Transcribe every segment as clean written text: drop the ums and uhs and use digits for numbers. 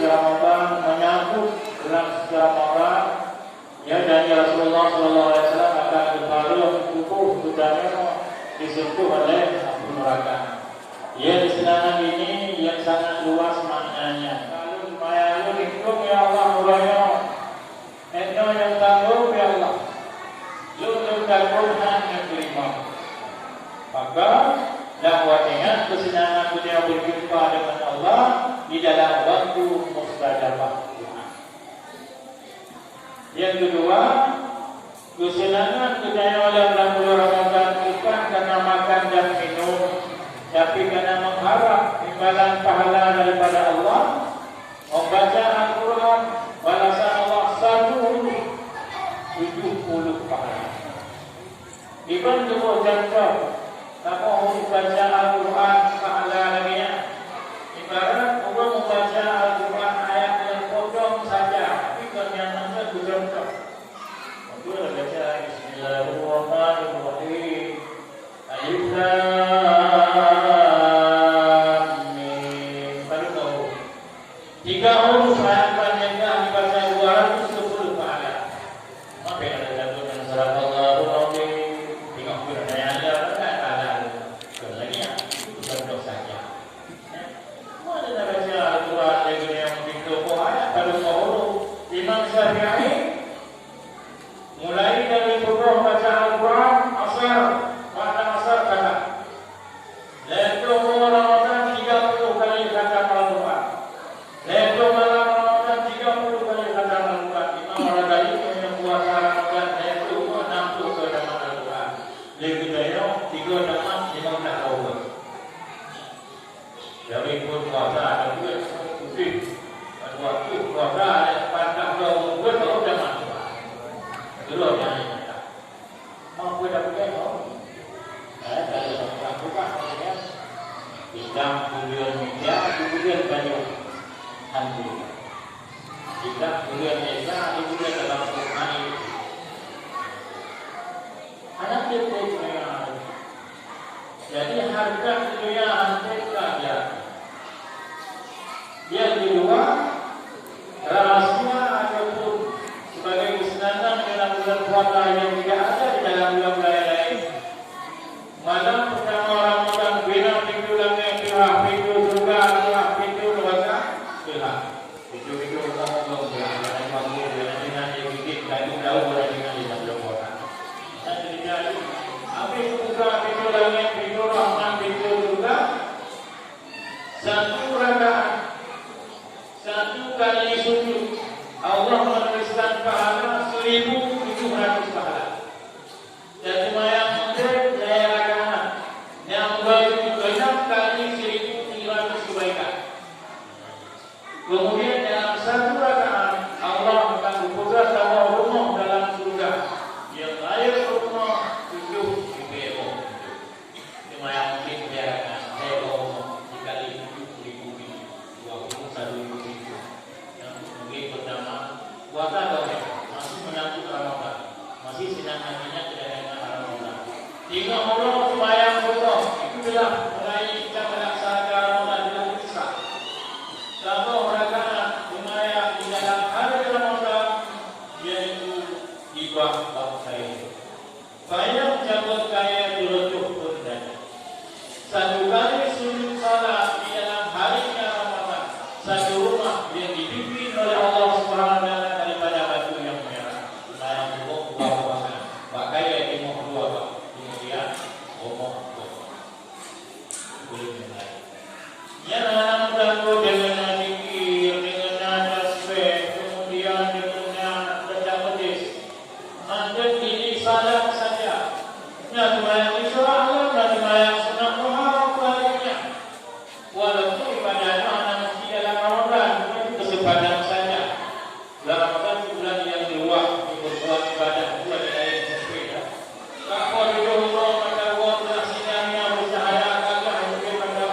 di Ramadan menyambut bulan suci Ramadan. Ya, dan Rasulullah SAW akan berbaring tubuh budaya disentuh oleh api neraka. Ya, istilah ini yang sangat luas maknanya. Lalu supaya lu hidup ya Allah murahnya, eno yang tangguh ya Allah, lu tangguh yang terima. Maka dakwahnya kesenangan dunia berjumpa dengan Allah di dalam waktu mustajabah Tuhan. Yang kedua, kesenangan dunia dalam bulan Ramadan bukan karena makan dan minum, tapi karena mengharap imbalan pahala daripada Allah. Membaca Al-Quran, balasan Allah 170 pahala. Dibantu contoh, kalau membaca Al-Quran pahala lagi. Ibarat orang membaca Al-Quran ayat yang potong saja, tapi kenyataannya contoh. Itu baca Bismillahirrahmanirrahim. Alif Lam Mim. Baru tahu. 3 huruf ayat panjangnya dibaca 210 pahala. Apa yang ada dalam surah Al-Rahman? Tengok kita ada pahala. Sebenarnya itu contoh saja. Mana nak baca Al-Quran yang begitu ayat baru tahu. Imam Syafi'i mulai dari pukul baca Al-Quran asar pada asar kata. Lepas Ramadan 30 kali kata Al-Quran. Lepas malam Ramadan 30 kali kata Al-Quran. Imam Radali yang puasa Ramadan lepas 60 ke dalam Al-Quran. Lepas dia 3 dalam 15 tahun. Dari pun puasa ada duit putih. Waktu puasa ada pada tahun buat kalau dah masuk. Dulu yang ini. Mau gue dapat apa? Dari lakukan kemudian bidang kuliah media, kemudian banyak hantu. Bidang kuliah media, kemudian dalam Quran ini. Anak itu punya. Jadi harga dunia hantu saja. Yang kedua, rahasia ataupun sebagai kesenangan dalam bulan puasa yang tidak ada di dalam bulan-bulan lain. Malam pertama Ramadan bina pintu langit, pintu surga, pintu neraka, gelap. Pintu Allah berada bangun dengan yang gigit kayu daun dengan di dalam orang. Dan terjadi habis buka pintu langit, pintu rahmat, pintu surga, 1 rakaat, 1 kali sujud. Allah menuliskan pahala 1.700 pahala. Dan cuma yang mudah saya rakaat yang baru 6 kali 1.700 kebaikan. Kemudian dalam 1 rakaat Allah akan berputra sama rumah dalam surga yang air rumah 7 ribu. Cuma yang mungkin saya rakaat saya rumah dikali 7.000 21.000. Mungkin pertama puasa atau masih menyambut Ramadan, masih senang hatinya kedatangan Ramadan. 3 orang sembahyang puasa itu adalah mulai kita melaksanakan Ramadan dengan bisa. 1 rakaat sembahyang di dalam hari Ramadan yaitu di bawah saya. Saya mencatat kaya dirujuk pun dan 1 kali sujud salat di dalam harinya Ramadan. 1 rumah yang dipimpin oleh Allah Subhanahu wa taala daripada batu yang merah. Saya buat buah-buahan. Pakai yang dimau dua. Kemudian omong. Boleh mulai. Yang dalam tanggul dengan zikir, dengan tasbih, kemudian dengan baca hadis. Maka ini salam saja. Nah, yang Isra dan yang sunat Muharram lainnya. Walaupun ibadahnya anak di dalam Ramadan itu kesempatan saja. Dalam Ramadan bulan yang luas, berbuat ibadah bulan yang berbeda. Kalau di rumah pada waktu sidangnya bercahaya agak mungkin pada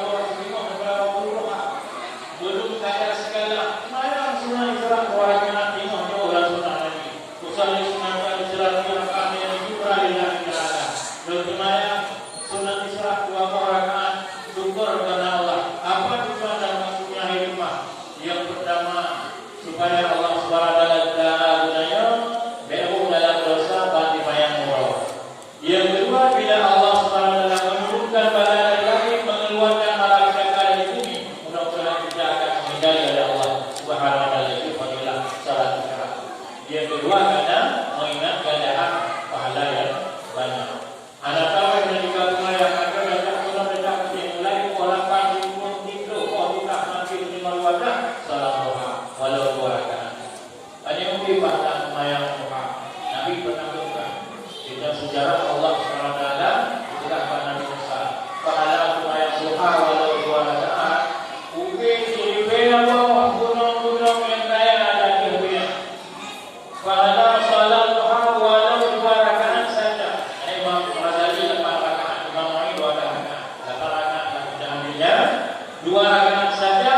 2 rakaat saja,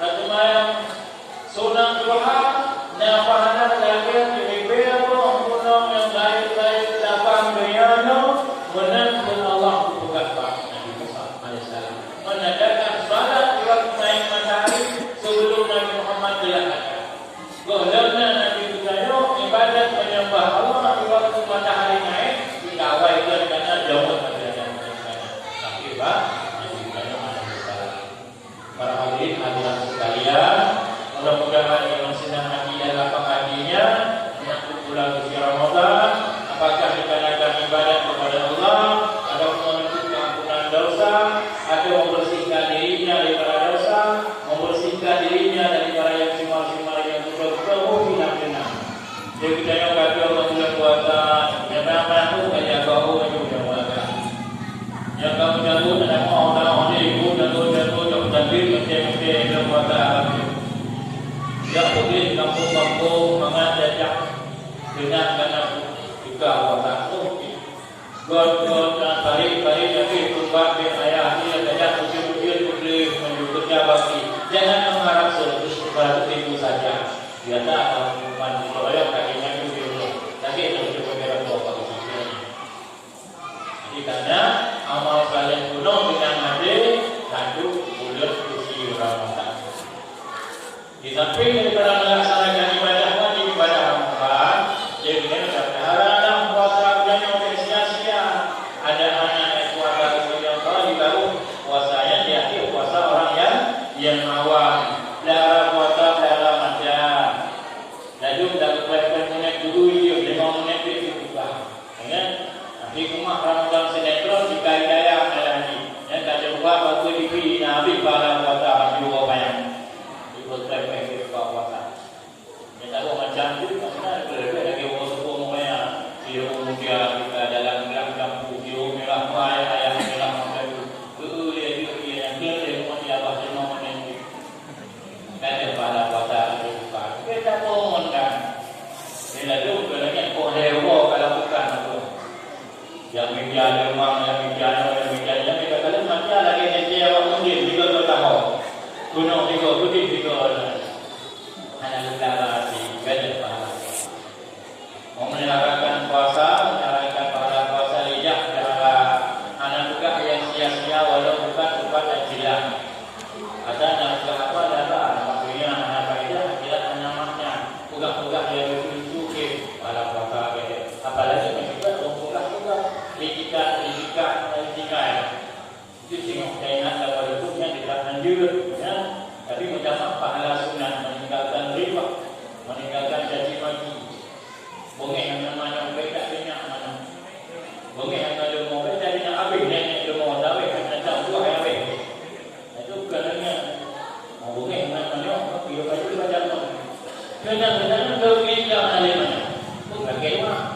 sembahyang sunat duha, nafahanan lagi diberi gunung yang baik-baik lapang bayano, menantu Allah bukan Pak Nabi Musa alaihissalam menadakan salat di waktu naik matahari sebelum Nabi Muhammad dilahirkan. Golongan Nabi Musa ibadat menyembah Allah di waktu matahari naik dikawaikan karena jauh terjadi. Tapi Pak Nabi Musa alaihissalam. Para hadirin hadirat sekalian, mudah-mudahan yang sedang haji dan lapang hajinya menyambut bulan suci Ramadan, apakah dikarenakan ibadat kepada Allah atau menuntut keampunan dosa atau membersihkan dirinya daripada dosa, membersihkan dirinya daripada yang simar-simar yang sudah hilang-hilang. Jadi kita yang kata Allah bulan puasa, yang mampu kaya kau juga puasa. Yang kamu jago dan mau tahu ibu jago takbir mesti dalam puasa. Yang boleh kampung-kampung mengajak dengan karena juga puasa. God dan balik-balik tapi berbuat ayah dia saja ujian menjadi bakti. Jangan mengharap sesuatu itu saja. Dia tak akan menjual kakinya itu. Tapi itu juga berdoa kepada Jadi karena amal kalian penuh dengan hadir satu bulan suci Ramadan. Di samping daripada melaksanakan ibadah wajib ibadah Ramadan, jadi kita berharap puasa bulan yang sia-sia. Ada anak yang puasa yang baru puasanya di akhir puasa orang yang awam. Lara puasa lara macam. Lalu dah berapa menit dulu dia 5 menit itu juga. Kan? Tapi rumah Ramadan sinetron jika hidayah lagi. Yang tak coba batu di pi nabi para puasa juga banyak. Ikut pergi ke puasa. Yang tak macam tu mana ada lagi orang sepuluh maya. Dia dia kita dalam kampung dia merah maya ayah merah maya tu. Dia dia apa semua menit. Kan para puasa itu kita pun kan. Bila tu kalau kau hewa kalau bukan tu. Yang media memang yang media kita kalau macam lagi dia orang mungkin juga tak tahu. Gunung juga putih juga. Anak negara di banyak pahala. Menyelaraskan puasa, menyelaraskan pahala puasa lijak adalah anak juga yang sia-sia walau bukan tempat ajilah. Ada anak juga apa adalah maksudnya anak faedah ajilah anyamannya. Pugak-pugak yang lucu-lucu pahala puasa. Apalagi kita pugak juga etika. Itu tengok kainat daripada hukumnya tidak lanjut ya. Tapi mendapat pahala sunat meninggalkan riba, meninggalkan caci maki. Bongeh yang namanya beda banyak mana. Bongeh yang ada mau beda banyak habis nenek dia mau tahu kan tak buah habis. Itu kerana bongeh yang namanya dia baju baca. Kadang-kadang dia pindah mana. Bukan kena